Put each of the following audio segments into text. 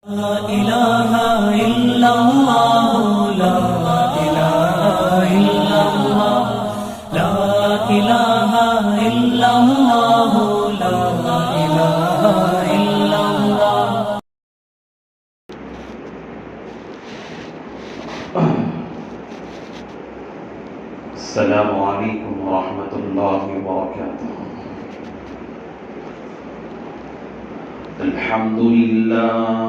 لا إله إلا الله لا إله إلا الله لا إله إلا الله لا إله إلا الله. السلام عليكم ورحمة الله وبركاته. الحمد لله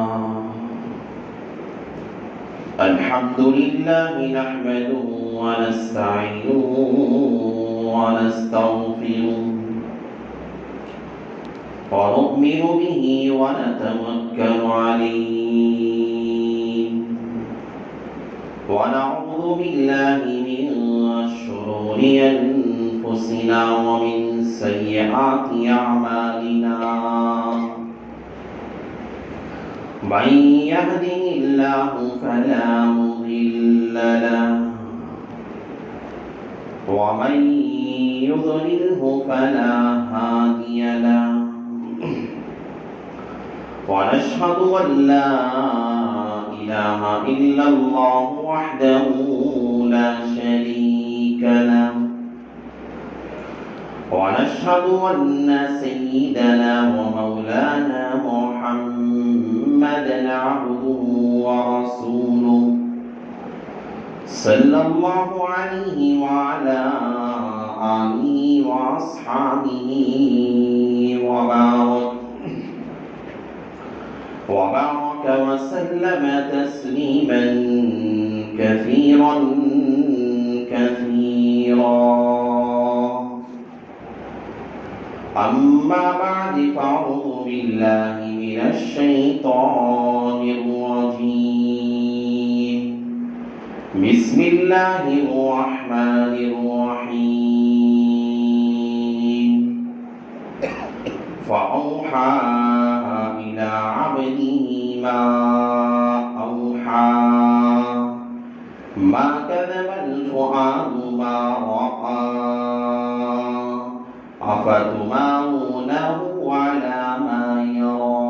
نحمده ونستعينه ونستغفره ونؤمن به ونتوكل عليه ونعوذ بالله من شرور أنفسنا ومن سيئات أعمالنا. من يهده الله فلا مضل له ومن يضلله فلا هادي له. ونشهد أن لا إله إلا الله وحده لا شريك له. ونشهد أن سيدنا ومولانا محمدا عبده ورسوله صلى الله عليه وعلى آله وأصحابه وبارك وسلم تسليما كثيرا أما بعد فأعوذ بالله من الشيطان الرجيم. بسم الله الرحمن الرحيم. فأوحى إلى عبده ما أوحى ما كذب الفؤاد ما رأى أفتمارونه على ما يرى.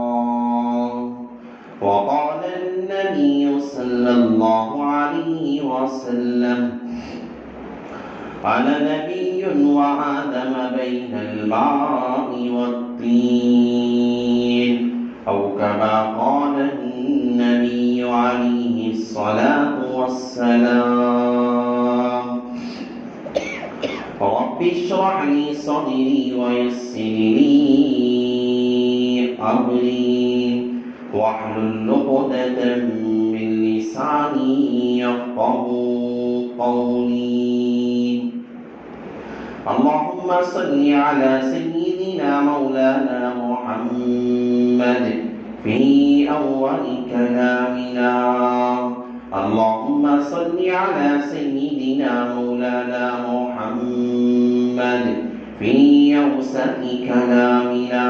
وقال النبي صلى الله عليه وسلم أنا نبي وآدم بين الماء والطين أو كما قال النبي عليه الصلاة والسلام. رب اشرح لي صدري ويسر لي أمري واحلل عقدة من لساني يفقهوا قولي. اللهم صل على سيدنا مولانا محمد في أول كلامنا. اللهم صل على سيدنا مولانا محمد في أوسط كلامنا.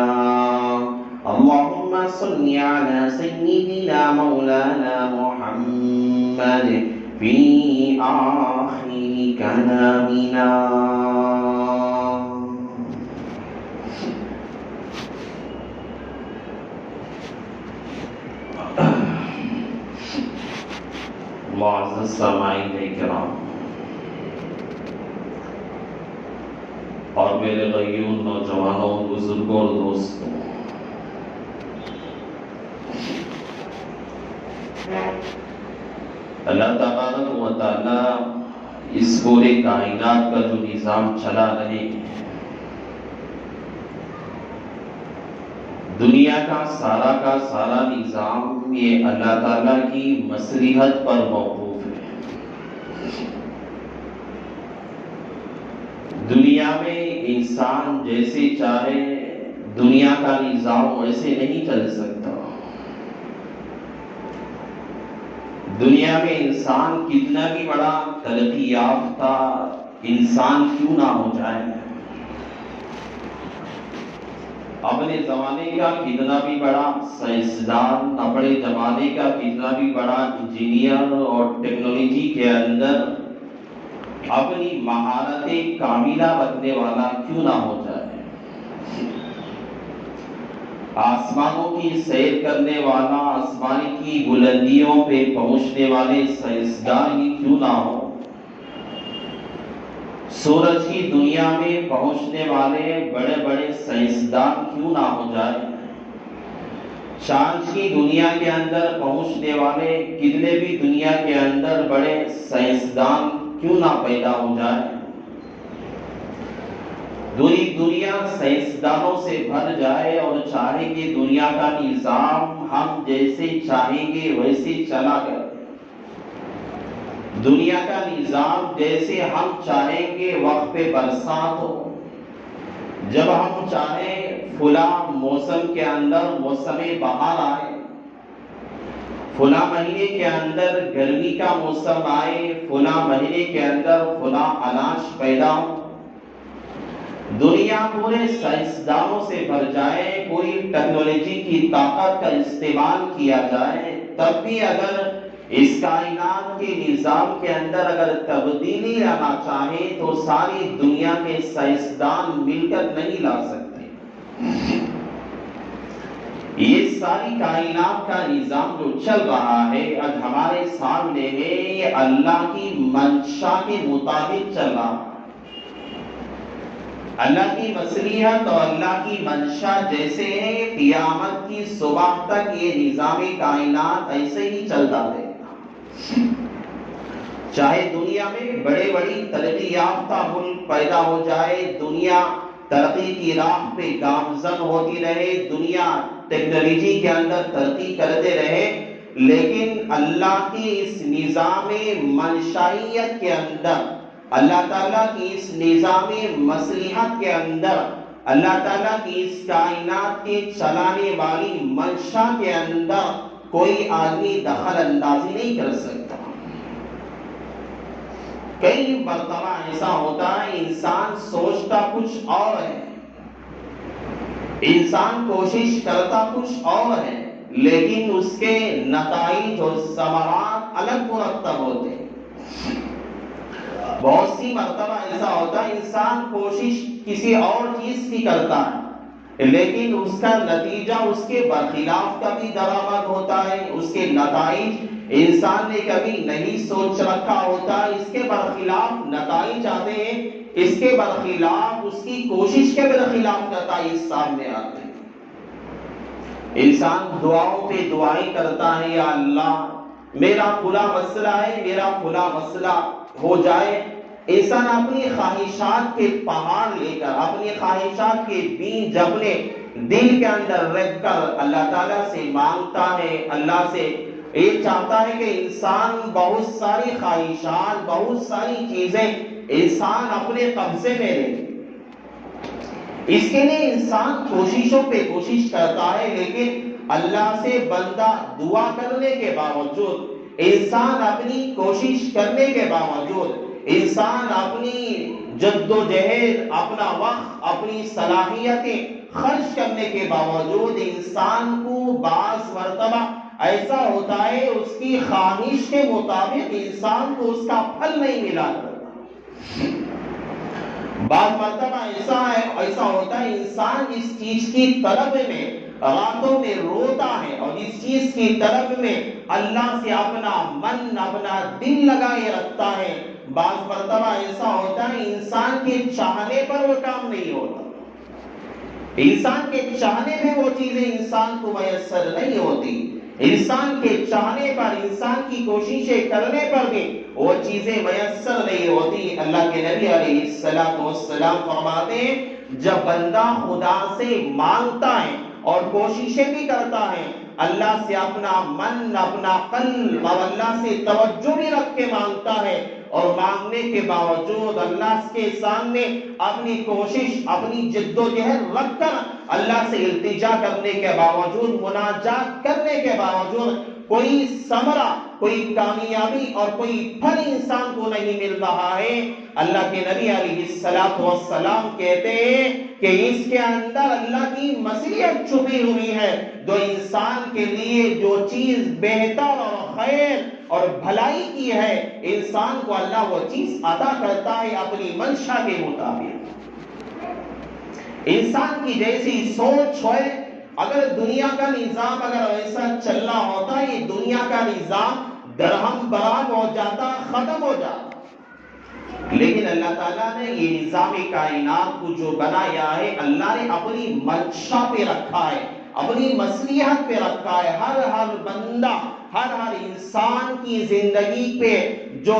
اللهم صل على سيدنا مولانا محمد في آخر كلامنا. معزز سامعین کرام اور میرے غیور نوجوانوں، بزرگوں اور دوستوں، اللہ تبارک و تعالی اس پورے کائنات کا جو نظام چلا رہے ہیں، دنیا کا سارا نظام یہ اللہ تعالیٰ کی مصلحت پر موقوف ہے۔ دنیا میں انسان جیسے چاہے دنیا کا نظام ویسے نہیں چل سکتا۔ دنیا میں انسان کتنا بھی بڑا ترقی یافتہ انسان کیوں نہ ہو جائے، اپنے زمانے کا کتنا بھی بڑا سائنسدان، اپنے زمانے کا کتنا بھی بڑا انجینئر اور ٹیکنالوجی کے اندر اپنی مہارت کاملہ رکھنے والا کیوں نہ ہو جائے، آسمانوں کی سیر کرنے والا، آسمانی کی بلندیوں پہ پہنچنے والے سائنسدان ہی کیوں نہ ہو، سورج کی دنیا میں پہنچنے والے بڑے بڑے سائنسدان کیوں نہ ہو جائے، چاند کی دنیا کے اندر پہنچنے والے کتنے بھی دنیا کے اندر بڑے سائنسدان کیوں نہ پیدا ہو جائے، دوری دنیا سائنسدانوں سے بھر جائے اور چاہے کہ دنیا کا نظام ہم جیسے چاہیں گے ویسے چلا کر، دنیا کا نظام جیسے ہم چاہیں گے وقت پہ برسات ہو، جب ہم چاہیں فلاں موسم کے اندر موسم بہار آئے، فلاں مہینے کے اندر گرمی کا موسم آئے، فلاں مہینے کے اندر فلاں اناج پیدا ہو، دنیا پورے سائنسدانوں سے بھر جائے، پوری ٹیکنالوجی کی طاقت کا استعمال کیا جائے، تب بھی اگر اس کائنات کے نظام کے اندر اگر تبدیلی لانا چاہے تو ساری دنیا کے سائنسدان مل کر نہیں لا سکتے۔ یہ ساری کائنات کا نظام جو چل رہا ہے آج ہمارے سامنے ہے، یہ اللہ کی منشا کے مطابق چل رہا ہے۔ اللہ کی مصلحت اور اللہ کی منشا جیسے ہے، قیامت کی صبح تک یہ نظام کائنات ایسے ہی چلتا رہے، چاہے دنیا میں بڑے بڑی ترقی یافتہ ملک پیدا ہو جائے، دنیا ترقی کی راہ پہ گامزن ہوتی رہے، دنیا ٹیکنالوجی کے اندر ترقی کرتے رہے، لیکن اللہ کی اس نظام منشائیت کے اندر، اللہ تعالیٰ کی اس نظام مصلحت کے اندر، اللہ تعالیٰ کی اس کائنات کے چلانے والی منشا کے اندر کوئی آدمی دخل اندازی نہیں کر سکتا۔ کئی مرتبہ ایسا ہوتا ہے انسان سوچتا کچھ اور ہے، انسان کوشش کرتا کچھ اور ہے، لیکن اس کے نتائج اور ثمرات الگ مرتب ہوتے ہیں۔ بہت سی مرتبہ ایسا ہوتا ہے انسان کوشش کسی اور چیز کی کرتا ہے، لیکن اس کا نتیجہ اس کے برخلاف کبھی درآمد ہوتا ہے، اس کے نتائج انسان نے کبھی نہیں سوچ رکھا ہوتا، اس کے برخلاف نتائج آتے ہیں، اس کے برخلاف اس کی کوشش کے برخلاف نتائج سامنے آتے ہیں۔ انسان دعاؤں پہ دعائیں کرتا ہے، یا اللہ میرا فلاں مسئلہ ہے، میرا فلاں مسئلہ ہو جائے، انسان اپنی خواہشات کے پہاڑ لے کر، اپنی خواہشات کے بیج اپنے دل کے اندر رکھ کر اللہ تعالیٰ سے مانگتا ہے، اللہ سے یہ چاہتا ہے کہ انسان بہت ساری خواہشات، بہت ساری چیزیں انسان اپنے قبضے میں لے، اس کے لیے انسان کوششوں پہ کوشش کرتا ہے، لیکن اللہ سے بندہ دعا کرنے کے باوجود، انسان اپنی کوشش کرنے کے باوجود، انسان اپنی جدوجہد، اپنا وقت، اپنی صلاحیتیں خرچ کرنے کے باوجود انسان کو بعض مرتبہ ایسا ہوتا ہے اس کی خواہش کے مطابق انسان کو اس کا پھل نہیں ملا کرتا۔ بعض مرتبہ ایسا ہوتا ہے انسان اس چیز کی طلب میں راتوں میں روتا ہے اور اس چیز کی طلب میں اللہ سے اپنا من، اپنا دل لگائے رکھتا ہے، بعض مرتبہ ایسا ہوتا ہے انسان کے چاہنے پر وہ کام نہیں ہوتا، انسان کے چاہنے پہ وہ چیزیں انسان کو میسر نہیں ہوتی، انسان کے چاہنے پر، انسان کی کوششیں کرنے پر بھی وہ چیزیں میسر نہیں ہوتی۔ اللہ کے نبی علیہ السلام فرماتے ہیں جب بندہ خدا سے مانگتا ہے اور کوششیں بھی کرتا ہے، اللہ سے اپنا من، اپنا قلب اور اللہ سے توجہ بھی رکھ کے مانگتا ہے، اور مانگنے کے باوجود اللہ کے سامنے اپنی کوشش، اپنی جدوجہد رکھ کر اللہ سے التجا کرنے کے باوجود، مناجات کرنے کے باوجود کوئی ثمرہ، کوئی کامیابی اور کوئی پھل انسان کو نہیں مل رہا ہے، اللہ کے نبی علیہ السلام کہتے ہیں کہ اس کے اندر اللہ کی مصلحت چھپی ہوئی ہے، جو انسان کے لیے جو چیز بہتر اور خیر اور بھلائی کی ہے، انسان کو اللہ وہ چیز عطا کرتا ہے اپنی منشا کے مطابق۔ انسان کی جیسی سوچ ہے اگر دنیا کا نظام اگر ایسا چلنا ہوتا، یہ دنیا کا نظام درہم برابر ہو جاتا، ختم ہو جاتا. لیکن اللہ تعالیٰ نے یہ نظام کائنات کو جو بنایا ہے، اللہ نے اپنی منشا پہ رکھا ہے، اپنی مصلحت پہ رکھا ہے. ہر بندہ، ہر انسان کی زندگی پہ جو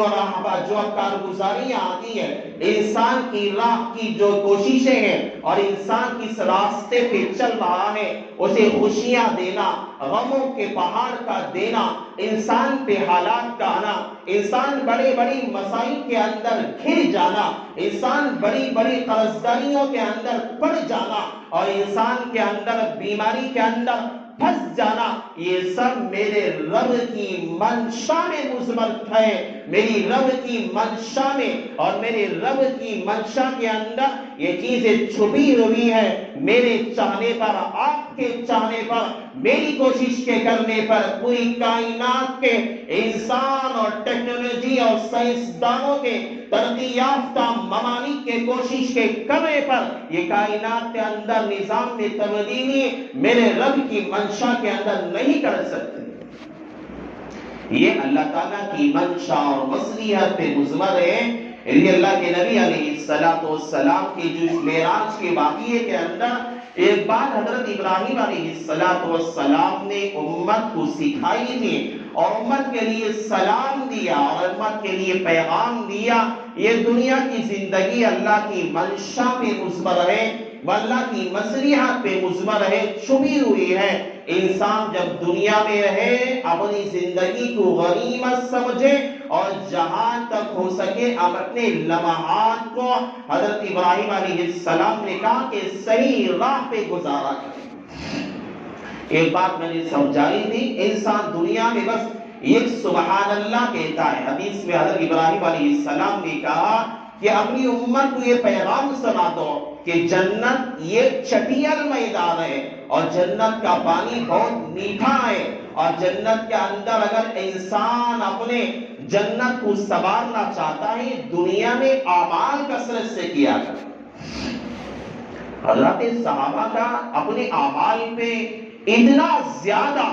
کارگزاریاں آتی ہے، انسان کی راہ کی جو کوششیں ہیں اور انسان کس راستے پہ چل رہا ہے، اسے خوشیاں دینا، غموں کے پہاڑ کا دینا، انسان پہ حالات کا آنا، انسان بڑے بڑی مسائل کے اندر گھر جانا، انسان بڑی بڑی قرضداریوں کے اندر پڑ جانا اور انسان کے اندر بیماری کے اندر پھنس جانا، یہ سب میرے رب کی منشا میں مضمر ہے. میری رب کی منشا میں اور میرے رب کی منشا کے اندر یہ چیزیں چھپی ہوئی ہے. میرے چاہنے پر، آپ کے چاہنے پر، میری کوشش کے کرنے پر، پوری کائنات کے انسان اور ٹیکنالوجی اور سائنسدانوں کے ترقی یافتہ ممالک کے کوشش کے کرنے پر یہ کائنات کے اندر نظام میں تبدیلی میرے رب کی منشا کے اندر نہیں کر سکتے. یہ اللہ تعالیٰ کی منشا اور مصلحت پہ مضمر ہے. یہ اللہ کے نبی علیہ السلام کی جو معراج کے واقعے کے اندر ایک بات حضرت ابراہیم علیہ السلام نے امت کو سکھائی تھی اور امت کے لیے سلام دیا اور امت کے لیے پیغام دیا. یہ دنیا کی زندگی اللہ کی منشا پہ مضمر ہے، اللہ کی مصلحت پہ مضمر ہے، چھپی ہوئی ہے. انسان جب دنیا میں رہے اپنی زندگی کو غنیمت سمجھے اور جہاں تک ہو سکے اپنے لمحات کو حضرت ابراہیم علیہ السلام نے کہا کہ صحیح راہ پہ گزارا کرے. ایک بات میں نے سمجھائی تھی، انسان دنیا میں بس ایک سبحان اللہ کہتا ہے. حدیث میں حضرت ابراہیم علیہ السلام نے کہا کہ اپنی امت کو یہ پیغام سنا دو کہ جنت یہ چٹیل میدان ہے اور جنت کا پانی بہت میٹھا ہے اور جنت کے اندر اگر انسان اپنے جنت کو سنوارنا چاہتا ہے دنیا میں اعمال کثرت سے کیا کرے. حضرت صحابہ کا اپنے اعمال پہ اتنا زیادہ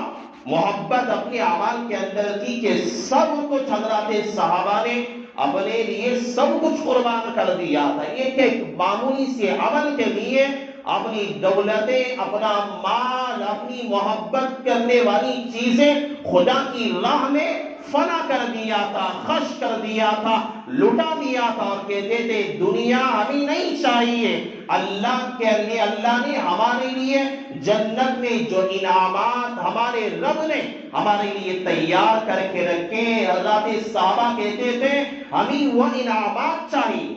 محبت اپنے اعمال کے اندر تھی کہ سب کچھ حضرت صحابہ نے اپنے لیے سب کچھ قربان کر دیا تھا. ایک معمولی سے عمل کے لیے اپنی دولتیں، اپنا مال، اپنی محبت کرنے والی چیزیں خدا کی راہ میں فنا کر دیا تھا، خرچ کر دیا تھا، لٹا دیا تھا اور کہتے تھے دنیا ہمیں نہیں چاہیے. اللہ کے لیے اللہ نے ہمارے لیے جنت میں جو انعامات ہمارے رب نے ہمارے لیے تیار کر کے رکھے، حضرات صحابہ کہتے تھے ہمیں وہ انعامات چاہیے.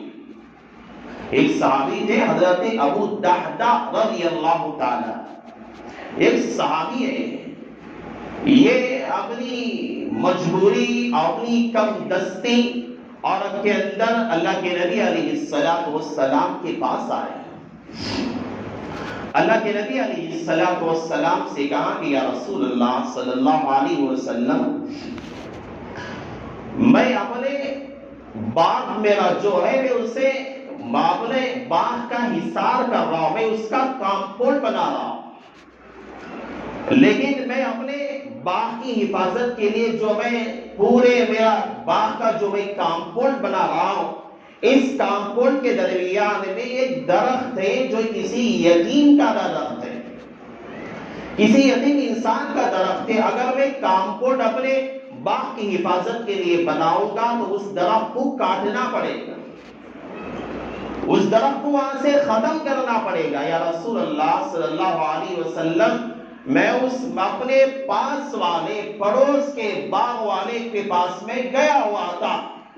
ایک صحابی تھے حضرت ابو دحدہ رضی اللہ تعالی، ایک صحابی ہے، یہ اپنی مجبوری، اپنی کم دستی اور کے اندر اللہ کے نبی علیہ السلام کے پاس آئے. اللہ کے نبی علیہ السلام سے کہا کہ یا رسول اللہ صلی اللہ علیہ وسلم، میں اپنے باغ میرا جو ہے میں اسے اپنے باغ کا حصار کر رہا ہوں، میں اس کا کمپاؤنڈ بنا رہا ہوں، لیکن میں اپنے باغ کی حفاظت کے لیے جو میں پورے میرا باغ کا جو میں کمپاؤنڈ بنا رہا ہوں، اس کمپاؤنڈ کے درمیان میں ایک درخت ہے جو کسی یتیم کا درخت ہے، کسی یتیم انسان کا درخت ہے. اگر میں کمپاؤنڈ اپنے باغ کی حفاظت کے لیے بناؤں گا تو اس درخت کو کاٹنا پڑے گا، اس درخت کو وہاں سے ختم کرنا پڑے گا. یا رسول اللہ صلی اللہ علیہ وسلم، میں اس اپنے پاس والے پڑوس کے باغ والے کے پاس میں گیا ہوا تھا،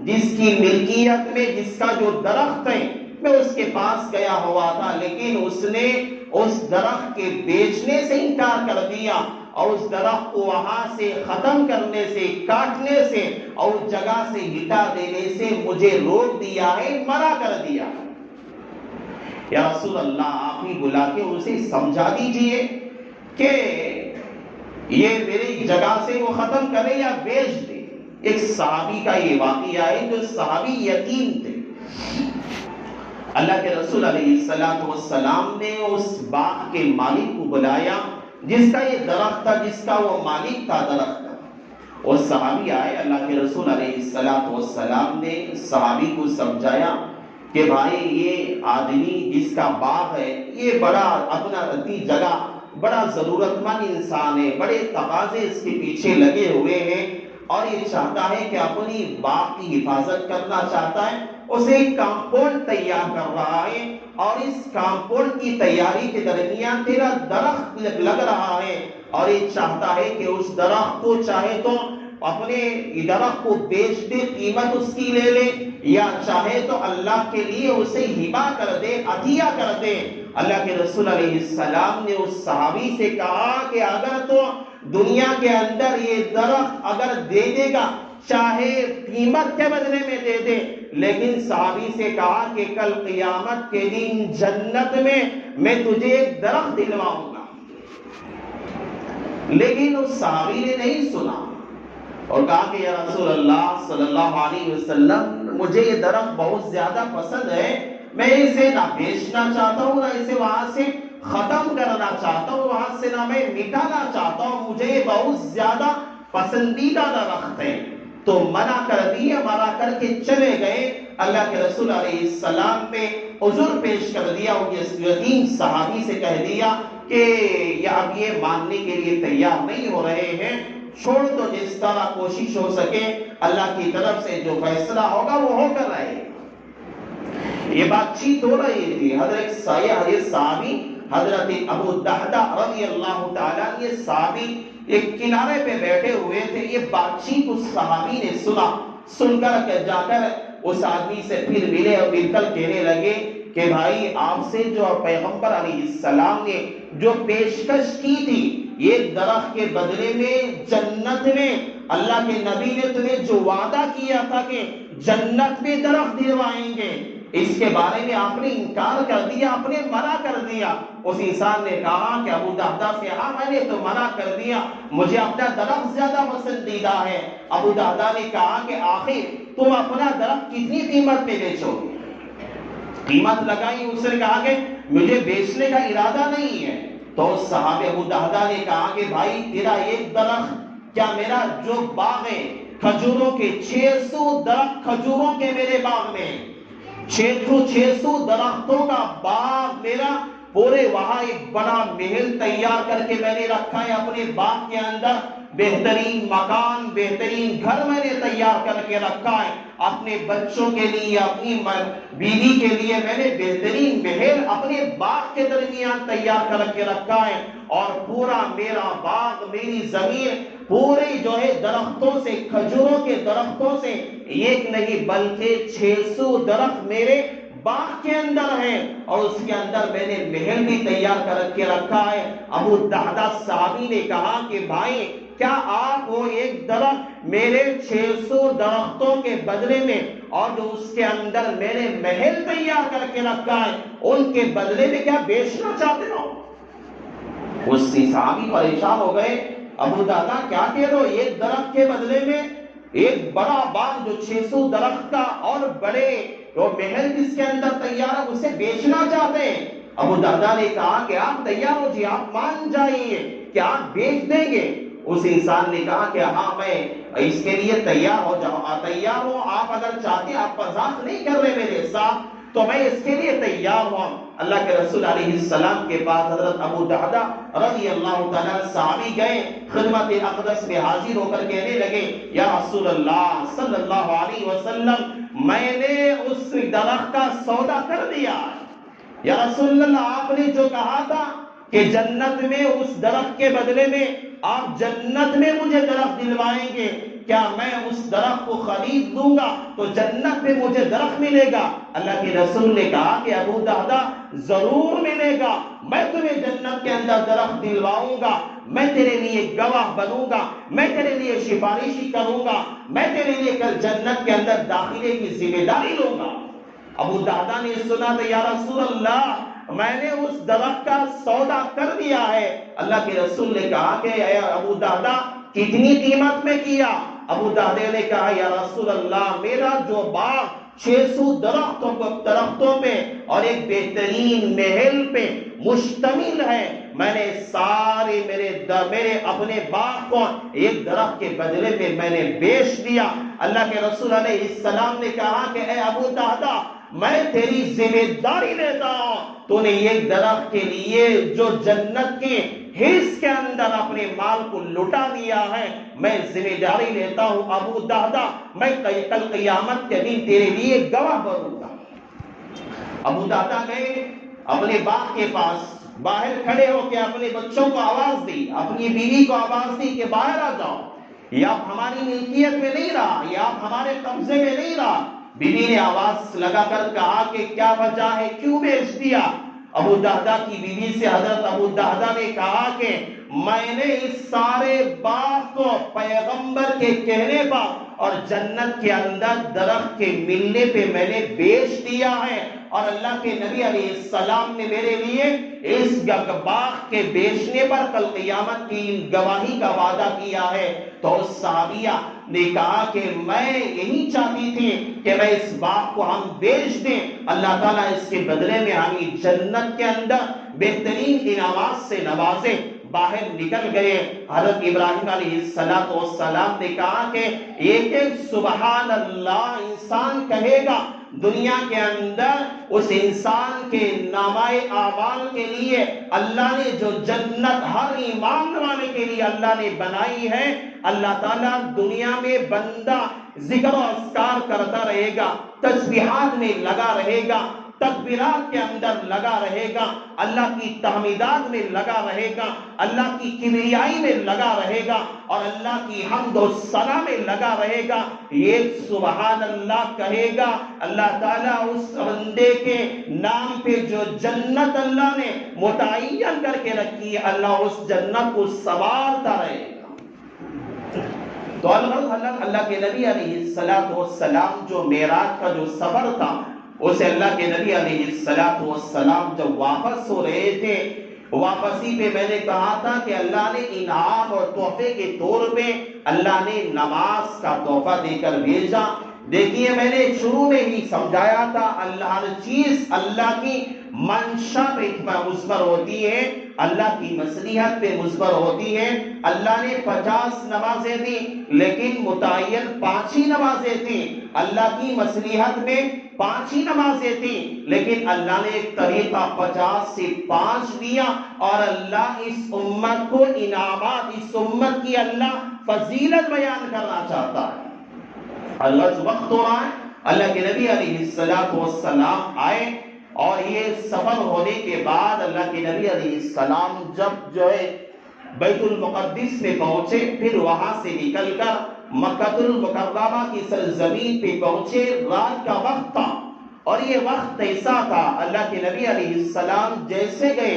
جس کی ملکیت میں جس کا جو درخت ہے میں اس کے پاس گیا ہوا تھا، لیکن اس نے اس درخت کے بیچنے سے انکار کر دیا اور اس درخت کو وہاں سے ختم کرنے سے، کاٹنے سے اور اس جگہ سے ہٹا دینے سے مجھے روک دیا ہے، منع کر دیا. یا رسول اللہ، آپ ہی بلا کے اسے سمجھا دیجئے کہ یہ میری جگہ سے وہ ختم کرے یا بیچ دے. ایک صحابی کا یہ واقعہ ہے جو صحابی یتیم تھے. اللہ کے رسول علیہ السلام نے اس باغ کے مالک کو بلایا جس کا یہ درخت تھا، جس کا وہ مالک تھا درخت کا. اور صحابی آئے، اللہ کے رسول علیہ السلام نے صحابی کو سمجھایا کہ بھائی یہ آدمی جس کا باغ ہے یہ بڑا اپنی جگہ بڑا ضرورت مند انسان ہے، بڑے تقاضے اس کے پیچھے لگے ہوئے ہیں اور یہ چاہتا ہے کہ اپنی باغ کی حفاظت کرنا چاہتا ہے. اسے ایک کمپاؤنڈ تیار کر رہا ہے اور اس کمپاؤنڈ کی تیاری کے درمیان تیرا درخت لگ رہا ہے اور یہ چاہتا ہے کہ اس درخت کو چاہے تو اپنے درخت کو بیچ دے، قیمت اس کی لے لے، یا چاہے تو اللہ کے لیے اسے ہبہ کر دے، عطیہ کر دے. اللہ کے رسول علیہ السلام نے اس صحابی سے کہا کہ اگر تو دنیا کے اندر یہ درخت اگر دے دے گا چاہے قیمت کے بدلے میں دے دے، لیکن صحابی سے کہا کہ کل قیامت کے دن جنت میں تجھے ایک درخت دلواؤں گا. لیکن اس صحابی نے نہیں سنا اور کہا کہ یا رسول اللہ صلی اللہ علیہ وسلم مجھے یہ درخت بہت زیادہ پسند ہے، میں اسے نہ بیچنا چاہتا ہوں، نہ اسے وہاں سے ختم کرنا چاہتا ہوں، وہاں سے نہ میں مٹانا چاہتا ہوں، مجھے یہ بہت زیادہ پسندیدہ درخت ہے. تو منع کر دیا، منع کر کے چلے گئے. اللہ کے رسول علیہ السلام پہ عذر پیش کر دیا، یتیم صحابی سے کہہ دیا کہ اب یہ ماننے کے لیے تیار نہیں ہو رہے ہیں، چھوڑ دو، جس طرح کوشش ہو سکے اللہ کی طرف سے جو فیصلہ ہوگا وہ ہو کر رہے. یہ بات چیت ہو رہی تھی. حضرت صحابی حضرت ابو دحدہ رضی اللہ تعالیٰ یہ صحابی ایک کنارے پہ بیٹھے ہوئے تھے. یہ بات چیت اس صحابی نے سنا، سن کر جا کر اس آدمی سے پھر ملے اور مل کر کہنے لگے کہ بھائی آپ سے جو پیغمبر علیہ السلام نے جو پیشکش کی تھی یہ درخت کے بدلے میں جنت میں اللہ کے نبی نے تمہیں جو وعدہ کیا تھا کہ جنت میں درخت دلوائیں گے، اس کے بارے میں آپ نے انکار کر دیا، آپ نے منع کر دیا. اس انسان نے کہا کہ ابو دحدہ سے ہاں میں نے تو منع کر دیا، مجھے اپنا درخت زیادہ پسندیدہ ہے. ابو دحدہ نے کہا کہ آخر تم اپنا درخت کتنی قیمت پہ بیچو گے؟ قیمت لگائی. اس نے کہا کہ مجھے بیچنے کا ارادہ نہیں ہے. تو صحابہ ابو دحدہ نے کہا کہ بھائی تیرا ایک درخت، کیا میرا جو باغ ہے کھجوروں کے 600 درخت کھجوروں کے میرے باغ میں 600 درختوں کا باغ میرا، پورے وہاں ایک بڑا محل تیار کر کے میں نے رکھا ہے اپنے باغ کے اندر، بہترین مکان بہترین گھر میں نے تیار کر کے رکھا ہے، اپنے بچوں کے لیے اپنی بیوی کے لیے میں نے بہترین محل اپنے باغ کے درمیان تیار کر کے رکھا ہے، اور پورا میرا باغ میری زمین پورے جو ہے درختوں سے، کھجوروں کے درختوں سے ایک نہیں بلکہ 600 درخت میرے باغ کے اندر ہے، اور اس کے اندر میں نے محل بھی تیار کر کے رکھا ہے. ابو دحدہ صحابی نے کہا کہ بھائی کیا آپ وہ ایک درخت میرے 600 درختوں کے بدلے میں اور جو اس کے اندر میں نے محل تیار کر کے رکھا ہے ان کے بدلے میں کیا بیچنا چاہتے ہو؟ اس صحابی پریشان ہو گئے. ابو دحدہ کیا کہہ رہے ہو؟ ایک درخت کے بدلے میں ایک بڑا باغ جو 600 درخت کا اور بڑے وہ محل جس کے اندر تیار ہے اسے بیچنا چاہتے ہیں. ابو دحدہ نے کہا کہ آپ تیار ہو جی، آپ مان جائیے کہ آپ بیچ دیں گے. اس انسان نے کہا کہ ہاں میں اس کے لیے تیار ہو جاؤ، تیار ہوں، آپ اگر چاہتے آپ مذاق نہیں کر رہے میرے ساتھ تو میں اس کے لیے تیار ہوں. اللہ کے رسول علیہ السلام کے پاس حضرت ابو دحدہ رضی اللہ تعالیٰ صحابی گئے، خدمت اقدس میں حاضر ہو کر کہنے لگے یا رسول اللہ صلی اللہ علیہ وسلم میں نے اس درخت کا سودا کر دیا. یا رسول اللہ آپ نے جو کہا تھا کہ جنت میں اس درخت کے بدلے میں آپ جنت میں مجھے درخت دلوائیں گے، کیا میں اس درخت کو خرید دوں گا تو جنت میں مجھے درخت ملے گا؟ اللہ کے رسول نے کہا کہ ابو دحدہ ضرور ملے گا، میں تمہیں جنت کے اندر درخت دلواؤں گا، میں تیرے لیے گواہ بنوں گا، میں تیرے لیے سفارشی کروں گا، میں تیرے لیے کل جنت کے اندر داخلے کی ذمہ داری لوں گا. ابو دحدہ نے سنا تو یا رسول اللہ میں نے اس درخت کا سودا کر دیا ہے. اللہ کے رسول نے کہا کہ اے ابو دحدہ کتنی قیمت میں کیا؟ ابو دحدہ نے کہا یا رسول اللہ میرا جو باغ 600 درختوں پہ اور ایک بہترین محل پہ مشتمل ہے میں نے سارے میرے اپنے باغ کو ایک درخت کے بدلے میں میں نے بیچ دیا۔ اللہ کے رسول علیہ السلام نے کہا کہ اے ابو دہدہ، میں تیری ذمہ داری لیتا ہوں، تو نے ایک درخت کے لیے جو جنت کے حص کے اندر اپنے مال کو لٹا دیا ہے، میں ذمہ داری لیتا ہوں ابو دہدہ، میں کل قیامت کے دن تیرے لیے گواہ بنوں گا۔ ابو دہدہ گئے اپنے باغ کے پاس، باہر کھڑے ہو کے اپنے بچوں کو آواز دی، اپنی بیوی کو آواز دی کہ باہر آ جاؤ، یہ اب ہماری ملکیت میں نہیں رہا، یہ اب ہمارے قبضے میں نہیں رہا۔ بیوی نے آواز لگا کر کہا کہ کیا وجہ ہے، کیوں بیچ دیا؟ ابو دہدہ کی بیوی سے حضرت ابو دہدہ نے کہا کہ میں نے اس سارے باغ کو پیغمبر کے کہنے پر اور جنت کے اندر درخت کے ملنے پہ میں نے بیچ دیا ہے، اور اللہ کے نبی علیہ السلام نے میرے لیے اس باغ کے بیچنے پر کل قیامت کی گواہی کا وعدہ کیا ہے۔ تو اس صحابیہ نے کہا کہ میں یہی چاہتی تھی کہ میں اس باغ کو ہم بیچ دیں، اللہ تعالیٰ اس کے بدلے میں ہمیں جنت کے اندر بہترین انعامات سے نوازے۔ باہر نکل گئے، حضرت ابراہیم علیہ السلام نے کہا کہ ایک سبحان اللہ انسان کہے گا، دنیا کے اندر اس انسان کے نامہ اعمال کے لیے اللہ نے جو جنت ہر ایمان والے کے لیے اللہ نے بنائی ہے، اللہ تعالیٰ دنیا میں بندہ ذکر و اذکار کرتا رہے گا، تسبیحات میں لگا رہے گا، تکبیرات کے اندر لگا رہے گا، اللہ کی تحمیدات میں لگا رہے گا، اللہ کی کبریائی میں لگا رہے گا، اور اللہ کی حمد و ثنا میں لگا رہے گا۔ یہ سبحان اللہ کہے گا، اللہ تعالیٰ اس بندے کے نام پہ جو جنت اللہ نے متعین کر کے رکھی ہے، اللہ اس جنت کو سنوارتا رہے گا۔ تو اللہ کے نبی علیہ السلام جو معراج کا جو سفر تھا، اسے اللہ کے نبی علیہ السلام جب واپس ہو رہے تھے، واپسی پہ میں نے کہا تھا کہ اللہ نے انعام اور تحفے کے طور پہ اللہ نے نماز کا تحفہ دے کر بھیجا۔ دیکھیے میں نے شروع میں ہی سمجھایا تھا، ہر چیز اللہ کی منشا پہ مصبر ہوتی ہے، اللہ کی مصلحت پہ مصبر ہوتی ہے۔ اللہ نے 50 نمازیں دی لیکن متعین 5 ہی نمازیں تھیں، اللہ کی مصلحت میں 5 ہی نمازیں تھیں، لیکن اللہ نے ایک طریقہ 50 سے 5 دیا، اور اللہ اس امت کو انعامات، اس امت کی اللہ فضیلت بیان کرنا چاہتا ہے۔ اللہ وقت ہو رہا ہے، اللہ کے نبی علیہ السلام آئے، اور یہ سفر ہونے کے بعد اللہ کے نبی علیہ السلام جب جو ہے بیت المقدس میں پہنچے، پھر وہاں سے نکل کر مکہ المکرمہ کی سرزمین پہ پہنچے، رات کا وقت تھا، اور یہ وقت ایسا تھا اللہ کے نبی علیہ السلام جیسے گئے،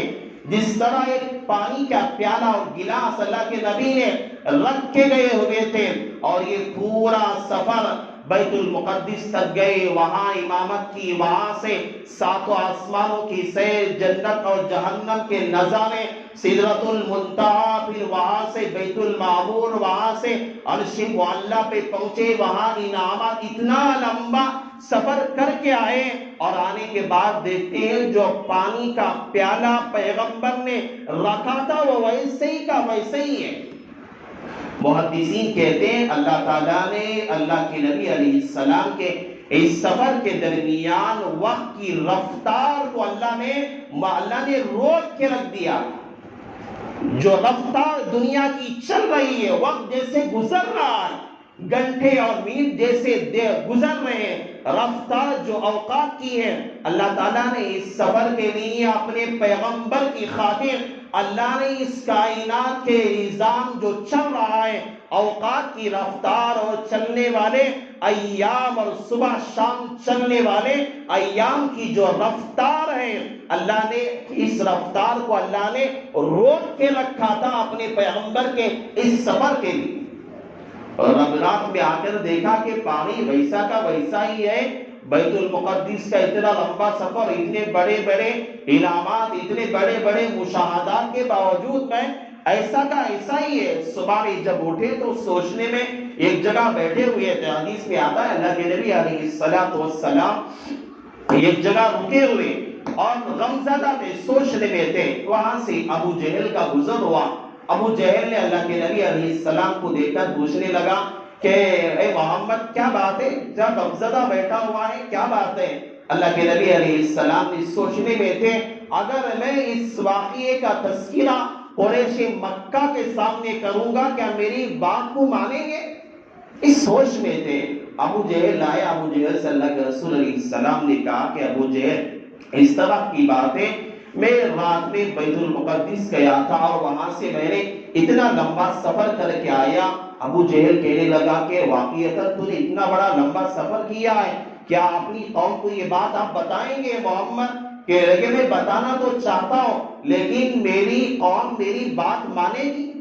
جس طرح ایک پانی کا پیالہ اور گلاس اللہ کے نبی نے رکھ کے گئے ہوئے تھے، اور یہ پورا سفر بیت المقدس تک گئے، وہاں امامت کی، وہاں سے 7 آسمانوں کی سیر، جنت اور جہنم کے نظارے، سدرۃ المنتہا، پھر وہاں سے بیت المعمور، وہاں سے عرش معلیٰ پہ پہنچے، وہاں انعامات، اتنا لمبا سفر کر کے آئے، اور آنے کے بعد دیکھتے ہیں جو پانی کا پیالہ پیغمبر نے رکھا تھا وہ ویسے ہی کا ویسے ہی ہے۔ محدثین کہتے ہیں اللہ تعالیٰ نے اللہ کے نبی علیہ السلام کے اس سفر کے درمیان وقت کی رفتار کو اللہ نے روک کے رکھ دیا۔ جو رفتار دنیا کی چل رہی ہے، وقت جیسے گزر رہا ہے، گھنٹے اور منٹ جیسے گزر رہے ہیں، رفتار جو اوقات کی ہے، اللہ تعالیٰ نے اس سفر کے لیے اپنے پیغمبر کی خاطر اللہ نے اس کائنات کے نظام جو چل رہا ہے، اوقات کی رفتار اور چلنے والے ایام اور صبح شام چلنے والے ایام کی جو رفتار ہے، اللہ نے اس رفتار کو اللہ نے روک کے رکھا تھا اپنے پیغمبر کے اس سفر کے لیے۔ اور اب رات میں آ کر دیکھا کہ پانی ویسا کا ویسا ہی ہے، بیت المقدس کا اتنا لمبا سفر، اتنے بڑے بڑے انعامات، اتنے بڑے بڑے مشاہدات کے باوجود میں ایسا کا ایسا ہی ہے۔ صبح میں جب اٹھے تو سوچنے میں ایک جگہ بیٹھے ہوئے تھے، حدیث میں آتا ہے اللہ کے نبی علیہ السلام ایک جگہ رکے ہوئے، اور غمزدہ تھے، سوچنے میں تھے، وہاں سے ابو جہل کا گزر ہوا۔ ابو جہل نے اللہ کے نبی علیہ السلام کو دیکھ کر پوچھنے لگا کہ اے محمد کیا بات ہے، جب غمزدہ بیٹھا ہوا ہے، کیا بات ہے؟ اللہ کے نبی علیہ السلام نے سوچنے میں تھے، اگر میں اس واقعے کا تذکرہ قریش مکہ کے سامنے کروں گا کیا میری بات کو مانیں گے؟ اس سوچ میں تھے۔ ابو جہل آئے، ابو جہل سے اللہ کے رسول علیہ السلام نے کہا کہ ابو جہل اس طرح کی بات ہے، میں رات میں بیت المقدس گیا تھا اور وہاں سے میں نے اتنا لمبا سفر کر کے آیا۔ ابو جہل کہنے لگا کہ واقعتاً تو نے اتنا بڑا لمبا سفر کیا ہے، کیا اپنی قوم کو یہ بات آپ بتائیں گے محمد؟ کہ میں بتانا تو چاہتا ہوں لیکن میری قوم میری بات مانے گی؟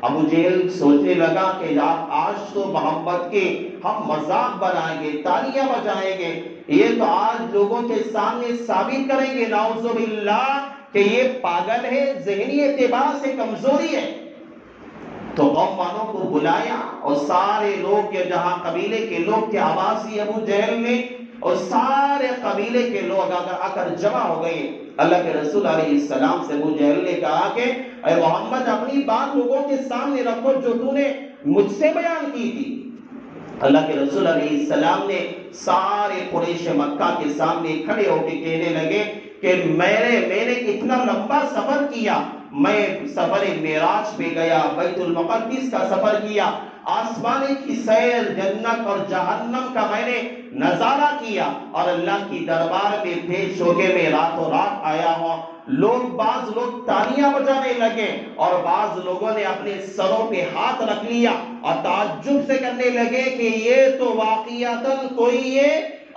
ابو جہل سوچنے لگا کہ آج تو محمد کے ہم مذاق بنائیں گے، تالیاں بجائیں گے، یہ تو آج لوگوں کے سامنے ثابت کریں گے نعوذ باللہ کہ یہ پاگل ہے، ذہنی اعتبار سے کمزوری ہے۔ تو قوم والوں کو بلایا اور سارے لوگ جہاں قبیلے کے لوگ کے آواز دی ابو جہل نے، اور سارے قبیلے کے لوگ آ کر جمع ہو گئے۔ اللہ کے رسول علیہ السلام سے ابو جہل نے کہا کہ اے محمد اپنی بات لوگوں کے سامنے رکھو جو تو نے مجھ سے بیان کی تھی۔ اللہ کے رسول علیہ السلام نے سارے قریش مکہ کے سامنے کھڑے ہو کے کہنے لگے کہ میں نے اتنا لمبا سفر کیا، میں سفر معراج پہ گیا، بیت المقدس کا سفر کیا، آسمان کی سیر، جنت اور جہنم کا میں نے نظارہ کیا، اور اللہ کی دربار میں پیش ہو کے میں راتوں رات آیا ہوں۔ بعض لوگ تالیاں بجانے لگے اور بعض لوگوں نے اپنے سروں پہ ہاتھ رکھ لیا اور تعجب سے کرنے لگے کہ یہ تو واقعتاً کوئی یہ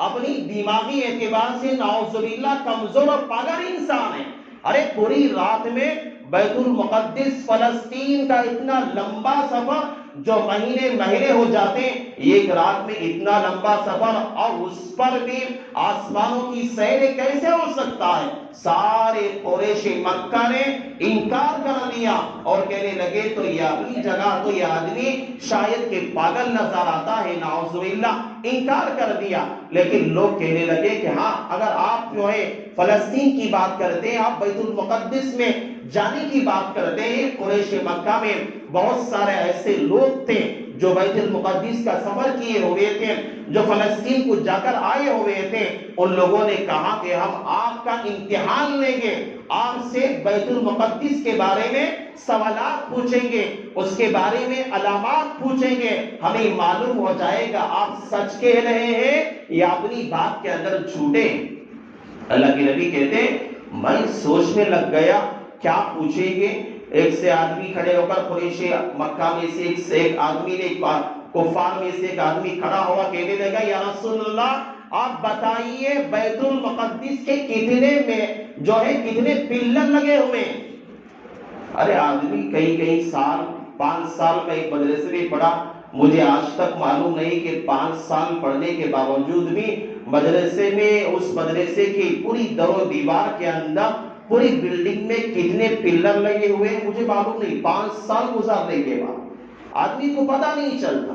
اپنی دماغی اعتبار سے نعوذ باللہ کمزور اور پاگل انسان ہے۔ ارے پوری رات میں بیت المقدس فلسطین کا اتنا لمبا سفر جو مہینے ہو جاتے ہیں، ایک رات میں اتنا لمبا سفر اور اس پر بھی آسمانوں کی سیر کیسے ہو سکتا ہے؟ سارے قریش مکہ نے انکار کر دیا اور کہنے لگے تو یہ اپنی جگہ تو یہ آدمی شاید کہ پاگل نظر آتا ہے، نعوذ باللہ، انکار کر دیا۔ لیکن لوگ کہنے لگے کہ ہاں اگر آپ جو ہے فلسطین کی بات کرتے ہیں، آپ بیت المقدس میں جانے کی بات کرتے ہیں، قریش مکہ میں بہت سارے ایسے لوگ تھے جو بیت المقدس کا سفر کیے ہوئے تھے، جو فلسطین کو جا کر آئے ہوئے تھے، ان لوگوں نے کہا کہ ہم آپ کا امتحان لیں گے، آپ سے بیت المقدس کے بارے میں سوالات پوچھیں گے، اس کے بارے میں علامات پوچھیں گے، ہمیں معلوم ہو جائے گا آپ سچ کہہ رہے ہیں یا اپنی بات کے اندر جھوٹے۔ اللہ کے نبی کہتے ہیں میں سوچنے لگ گیا کیا پوچھیں گے۔ ایک سے آدمی کھڑے ہو کر قریش مکہ میں سے ایک آدمی نے کفار میں سے ایک آدمی کھڑا ہوا کہنے لگا یا رسول اللہ آپ بتائیے بیت المقدس کے کتنے پلر لگے ہوئے ہیں؟ ارے آدمی کئی سال 5 سال کا ایک مدرسے میں پڑھا، مجھے آج تک معلوم نہیں کہ 5 سال پڑھنے کے باوجود بھی مدرسے میں اس مدرسے کی پوری در و دیوار کے اندر پوری بلڈنگ میں کتنے پلر لگے ہوئے ہیں مجھے معلوم نہیں۔ 5 سال گزارنے کے بعد آدمی کو پتہ نہیں چلتا،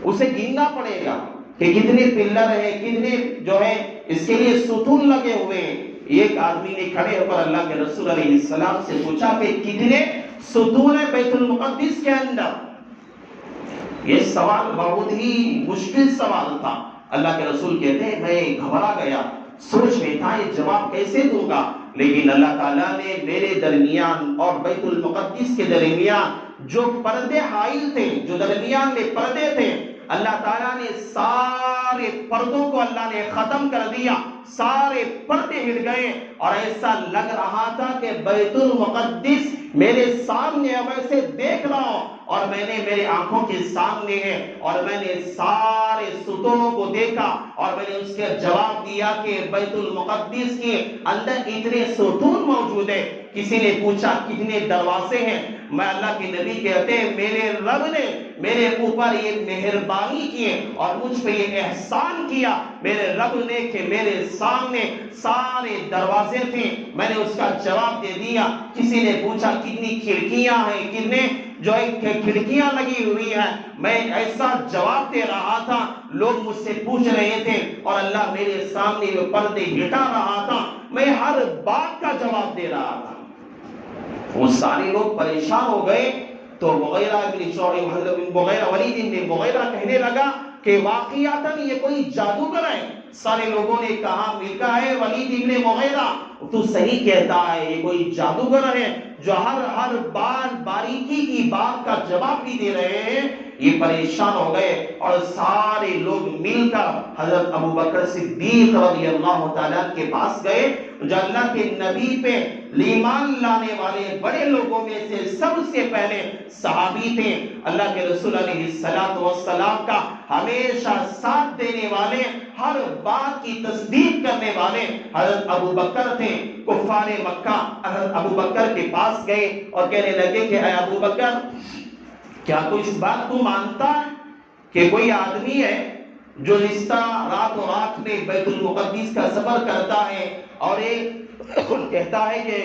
اسے گننا پڑے گا کہ کتنے پلر ہیں، کتنے جو ہے اس کے لیے ستون لگے ہوئے ہیں۔ ایک آدمی نے کھڑے ہو کر اللہ کے رسول علیہ السلام سے پوچھا کہ کتنے ستون ہیں بیت المقدس کے اندر؟ یہ سوال بہت ہی مشکل سوال تھا۔ اللہ کے رسول کہتے ہیں میں گھبرا گیا، سوچ میں تھا یہ جواب کیسے دوں گا، لیکن اللہ تعالیٰ نے میرے درمیان اور بیت المقدس کے درمیان جو پردے حائل تھے، جو درمیان میں پردے تھے، اللہ تعالیٰ نے سارے پردوں کو اللہ نے ختم کر دیا، سارے پردے ہٹ گئے اور ایسا لگ رہا تھا کہ بیت المقدس میرے سامنے اب ایسے دیکھ رہا ہوں اور میں نے میرے آنکھوں کے سامنے ہے اور میں نے سارے ستونوں کو دیکھا اور میں نے اس کے جواب دیا کہ بیت المقدس کے اندر اتنے ستون موجود ہیں۔ کسی نے پوچھا کتنے دروازے ہیں؟ میں اللہ کے نبی کہتے ہیں میرے رب نے میرے اوپر یہ مہربانی کی اور مجھ پہ یہ احسان کیا، میرے رب نے کہ میرے سامنے سارے دروازے تھے، میں نے اس کا جواب دے دیا۔ کسی نے پوچھا کتنی کھڑکیاں ہیں، کتنے جو ایک کھڑکیاں لگی ہوئی ہیں، میں ایسا جواب دے رہا تھا، لوگ مجھ سے پوچھ رہے تھے اور اللہ میرے سامنے وہ پردے ہٹا رہا تھا، میں ہر بات کا جواب دے رہا تھا۔ وہ سارے لوگ پریشان ہو گئے تو مغیرہ ولید بن مغیرہ کہنے لگا کہ واقعاتاً یہ کوئی جادوگر ہے۔ سارے لوگوں نے کہا مل کر ہے ولید بن مغیرہ تو صحیح کہتا ہے، یہ کوئی جادوگر ہے جو ہر بار باریکی کی بات کا جواب بھی دے رہے ہیں۔ یہ پریشان ہو گئے اور سارے لوگ مل کر حضرت ابوبکر صدیق رضی اللہ تعالیٰ کے پاس گئے، جو اللہ کے نبی پہ ایمان لانے والے بڑے لوگوں میں سے سب سے پہلے صحابی تھے، اللہ کے رسول علیہ السلام کا ہمیشہ ساتھ دینے والے، ہر بات کی تصدیق کرنے والے حضرت ابوبکر تھے۔ کفار مکہ حضرت ابوبکر کے پاس گئے اور کہنے لگے کہ اے ابوبکر، کیا تو اس بات کو مانتا ہے کہ کوئی آدمی ہے جو رشتہ رات و رات میں بیت المقدس کا سفر کرتا ہے اور ایک کہتا ہے کہ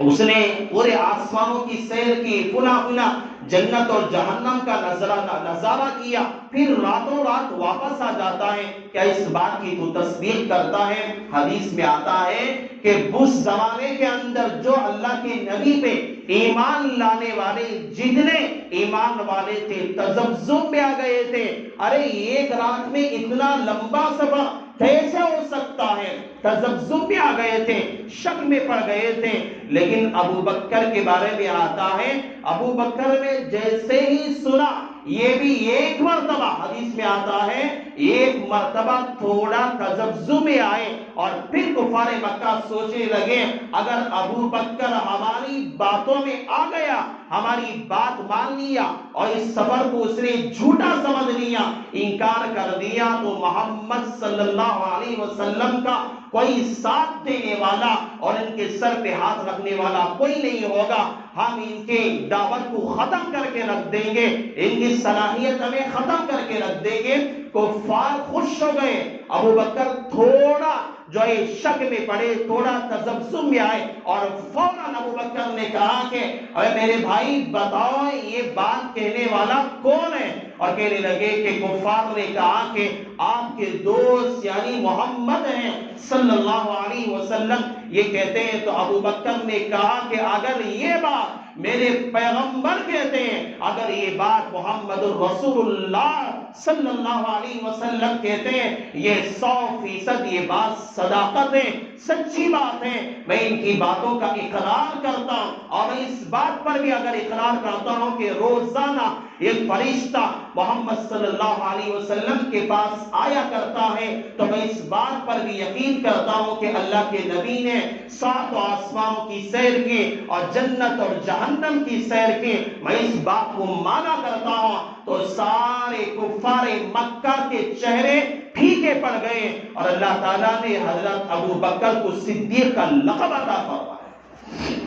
اس نے پورے آسمانوں کی سیر کی، فنا جنت اور جہنم کا نظارہ کیا، پھر راتوں رات واپس آ جاتا ہے، کیا اس بات کی تو تصدیق کرتا ہے؟ حدیث میں آتا ہے کہ اس زمانے کے اندر جو اللہ کے نبی پہ ایمان لانے والے جتنے ایمان والے تھے تذبذب میں آ گئے تھے، ارے ایک رات میں اتنا لمبا سفر کیسے ہو سکتا ہے؟ تذبذب میں آ گئے تھے، شک میں پڑ گئے تھے۔ لیکن ابو بکر کے بارے میں آتا ہے، ابو بکر نے جیسے ہی سنا، یہ بھی ایک مرتبہ حدیث میں آتا ہے، ایک مرتبہ تھوڑا تذبذب میں آئے اور پھر کفار مکہ سوچنے لگے اگر ابو بکر ہماری باتوں میں آ گیا، ہماری بات مان لیا اور اس سفر کو اس نے جھوٹا سمجھ لیا، انکار کر دیا، تو محمد صلی اللہ علیہ وسلم کا کوئی ساتھ دینے والا اور ان کے سر پہ ہاتھ رکھنے والا کوئی نہیں ہوگا، ہم ان کے دعوت کو ختم کر کے رکھ دیں گے، ان کی صلاحیت ہمیں ختم کر کے رکھ دیں گے۔ کفار خوش ہو گئے، ابو بکر تھوڑا جو ہے شک میں پڑے، تھوڑا تذبذب میں آئے اور فوراً ابو بکر نے کہا کہ اے میرے بھائی بتاؤ یہ بات کہنے والا کون ہے؟ اور کہنے لگے کہ کفار نے کہا کہ آپ کے دوست یعنی محمد ہیں صلی اللہ علیہ وسلم یہ کہتے ہیں۔ تو ابو بکر نے کہا کہ اگر یہ بات میرے پیغمبر کہتے ہیں، اگر یہ بات محمد رسول اللہ صلی اللہ علیہ وسلم کہتے ہیں، یہ 100% یہ بات صداقت ہے، سچی بات ہے، میں ان کی باتوں کا اقرار کرتا ہوں اور میں اس بات پر بھی اگر اقرار کرتا ہوں کہ روزانہ ایک فرشتہ محمد صلی اللہ علیہ وسلم کے پاس آیا کرتا ہے، تو میں اس بات پر بھی یقین کرتا ہوں کہ اللہ کے نبی نے 7 آسمانوں کی سیر کی اور جنت اور جہنم کی سیر کی، میں اس بات کو مانا کرتا ہوں۔ تو سارے کفار مکہ کے چہرے پھیکے پڑ گئے اور اللہ تعالیٰ نے حضرت ابو بکر کو صدیق کا لقب عطا فرمایا۔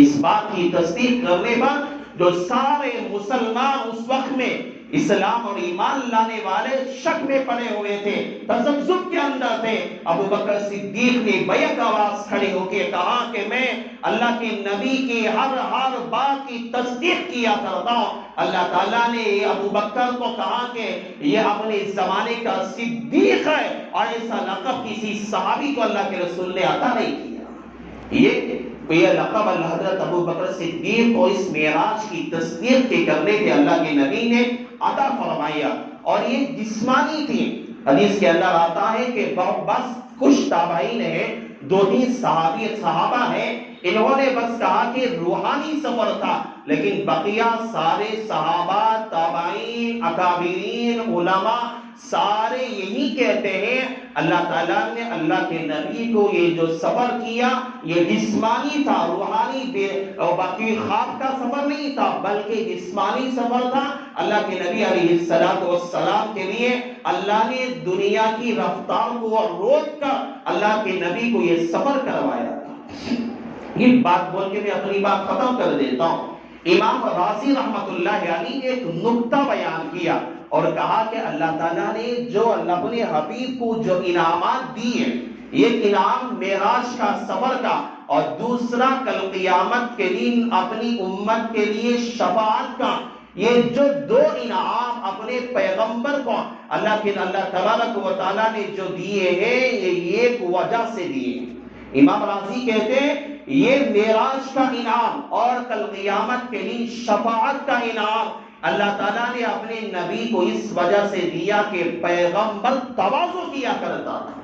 اس بات کی تصدیق کرنے پر جو سارے مسلمان اس وقت میں اسلام اور ایمان لانے والے شک میں پڑے ہوئے تھے، تذبذب کے اندر تھے، ابو بکر صدیق نے بیک آواز کھڑے ہو کے کہا کہ میں اللہ کے نبی کی ہر بات کی تصدیق کیا کرتا ہوں۔ اللہ تعالیٰ نے ابو بکر کو کہا کہ یہ اپنے زمانے کا صدیق ہے اور ایسا لقب کسی صحابی کو اللہ کے رسول نے عطا نہیں کیا۔ یہ لقب حضرت ابو بکر صدیق کو اس معراج کی تصدیق کے کرنے پہ اللہ کے نبی نے عطا فرمایا اور یہ جسمانی تھی۔ حدیث کے اندر آتا ہے کہ بس کچھ تابعین ہیں، 2-3 صحابہ ہیں، انہوں نے بس کہا کہ روحانی سفر تھا، لیکن بقیہ سارے صحابہ، تابعین، اکابرین، علماء سارے یہی کہتے ہیں اللہ تعالیٰ نے اللہ کے نبی کو یہ جو سفر کیا یہ جسمانی تھا، روحانی اور باقی خواب کا سفر نہیں تھا بلکہ جسمانی سفر تھا۔ اللہ کے نبی علیہ السلام کے لیے اللہ نے دنیا کی رفتار کو روک کر اللہ کے نبی کو یہ سفر کروایا تھا۔ یہ بات بول کے میں اپنی بات ختم کر دیتا ہوں۔ امام رازی رحمت اللہ علیہ نے ایک نکتہ بیان کیا اور کہا کہ اللہ تعالیٰ نے جو اللہ نے حبیب کو جو انعامات دی ہیں، یہ انعام معراج کا سفر کا اور دوسرا کل قیامت کے دن اپنی امت کے لیے شفاعت کا۔ یہ جو دو انعام اپنے پیغمبر کو اللہ تبارک و تعالیٰ نے جو دیے ہیں، یہ ایک وجہ سے دیے۔ امام راضی کہتے ہیں یہ معراج کا انعام اور کل قیامت کے دن شفاعت کا انعام اللہ تعالیٰ نے اپنے نبی کو اس وجہ سے دیا کہ پیغمبر تواضع کیا کرتا تھا،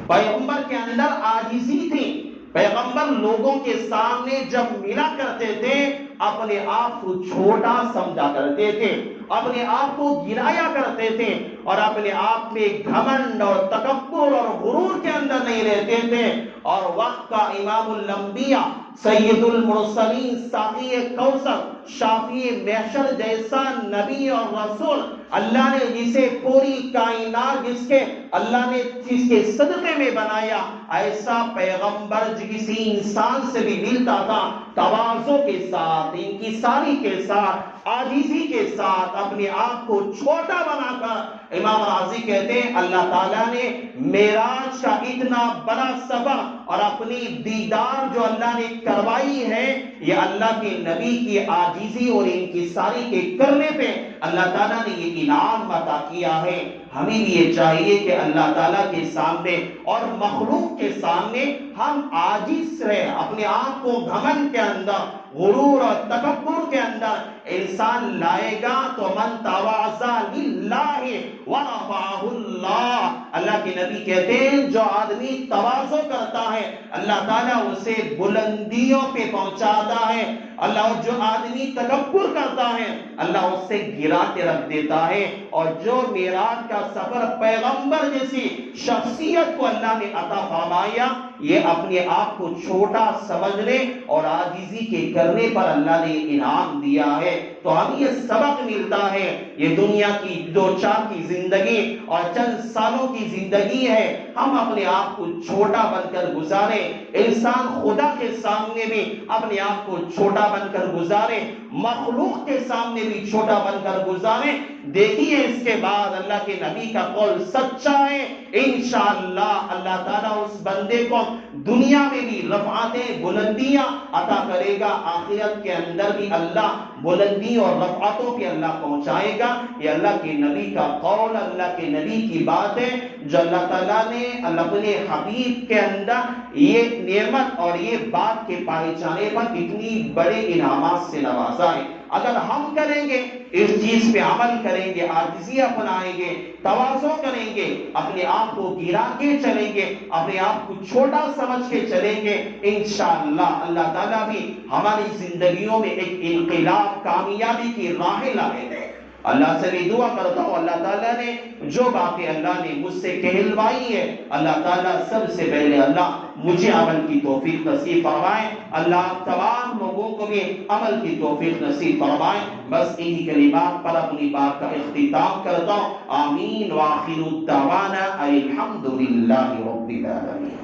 پیغمبر کے اندر عاجزی تھی، پیغمبر لوگوں کے سامنے جب ملا کرتے تھے اپنے آپ کو چھوٹا سمجھا کرتے تھے، اپنے آپ کو گرایا کرتے تھے، اور اپنے آپ میں گھمنڈ اور تکبر اور غرور کے اندر نہیں رہتے تھے۔ اور وقت کا امام الانبیاء، سید المرسلین، ساقی کوثر، شافی محشر جیسا نبی اور رسول، اللہ نے جسے پوری کائنات اللہ نے جس کے صدقے میں بنایا، ایسا پیغمبر کسی انسان سے بھی ملتا تھا تواضع کے ساتھ، انکساری کے ساتھ، عاجزی کے ساتھ، اپنے آپ کو چھوٹا بنا کر۔ امام راضی کہتے ہیں اللہ تعالیٰ نے معراج کا اتنا بڑا سفر اور اپنی دیدار جو اللہ نے کروائی ہے، یہ اللہ کے نبی کی عاجزی اور انکساری کے کرنے پہ اللہ تعالیٰ نے یہ انعام عطا کیا ہے۔ ہمیں بھی یہ چاہیے کہ اللہ تعالیٰ کے سامنے اور مخلوق کے سامنے ہم عاجز رہیں، اپنے آپ کو گھمنڈ کے اندر، غرور اور تکبر کے اندر انسان لائے گا تو من تواضع للہ ورفعہ اللہ، اللہ کے نبی کہتے ہیں جو آدمی تواضع کرتا ہے اللہ تعالیٰ اسے بلندیوں پہ پہنچاتا ہے، اللہ جو آدمی تکبر کرتا ہے اللہ اس سے گرا کے رکھ دیتا ہے۔ اور جو معراج کا سفر پیغمبر جیسی شخصیت کو اللہ نے عطا فرمایا، یہ اپنے آپ کو چھوٹا سمجھنے اور عاجزی کے کرنے پر اللہ نے انعام دیا ہے۔ تو ہمیں یہ سبق ملتا ہے، یہ دنیا کی دو چار کی زندگی اور چند سالوں کی زندگی ہے، ہم اپنے آپ کو چھوٹا بن کر گزاریں، انسان خدا کے سامنے بھی اپنے آپ کو چھوٹا بن کر گزاریں، مخلوق کے سامنے بھی چھوٹا بن کر گزاریں۔ دیکھیے اس کے بعد اللہ کے نبی کا قول سچا ہے، انشاءاللہ اللہ تعالیٰ اس بندے کو دنیا میں بھی رفعتیں، بلندیاں عطا کرے گا، آخرت کے اندر بھی اللہ بلندی اور رفعتوں پہ اللہ پہنچائے گا۔ یہ اللہ کے نبی کا قول، اللہ کے نبی کی بات ہے جو اللہ تعالیٰ نے اپنے حبیب کے اندر یہ نعمت اور یہ بات کے پائے جانے پر اتنی بڑے انعامات سے نوازا ہے۔ اگر ہم کریں گے، اس چیز پہ عمل کریں گے، عاجزی اپنائیں گے، تواضع کریں گے، اپنے آپ کو گرا کے چلیں گے، اپنے آپ کو چھوٹا سمجھ کے چلیں گے، انشاءاللہ اللہ تعالیٰ بھی ہماری زندگیوں میں ایک انقلاب، کامیابی کی راہ لائے گے۔ اللہ سے بھی دعا کرتا ہوں اللہ تعالیٰ نے جو باتیں اللہ نے مجھ سے کہلوائی ہے، اللہ تعالیٰ سب سے پہلے اللہ مجھے عمل کی توفیق نصیب فرمائے، اللہ تمام لوگوں کو بھی عمل کی توفیق نصیب فرمائے۔ بس انہی کلمات پر اپنی بات کا اختتام کرتا ہوں۔ آمین وآخر الدعوانا الحمدللہ رب العالمین۔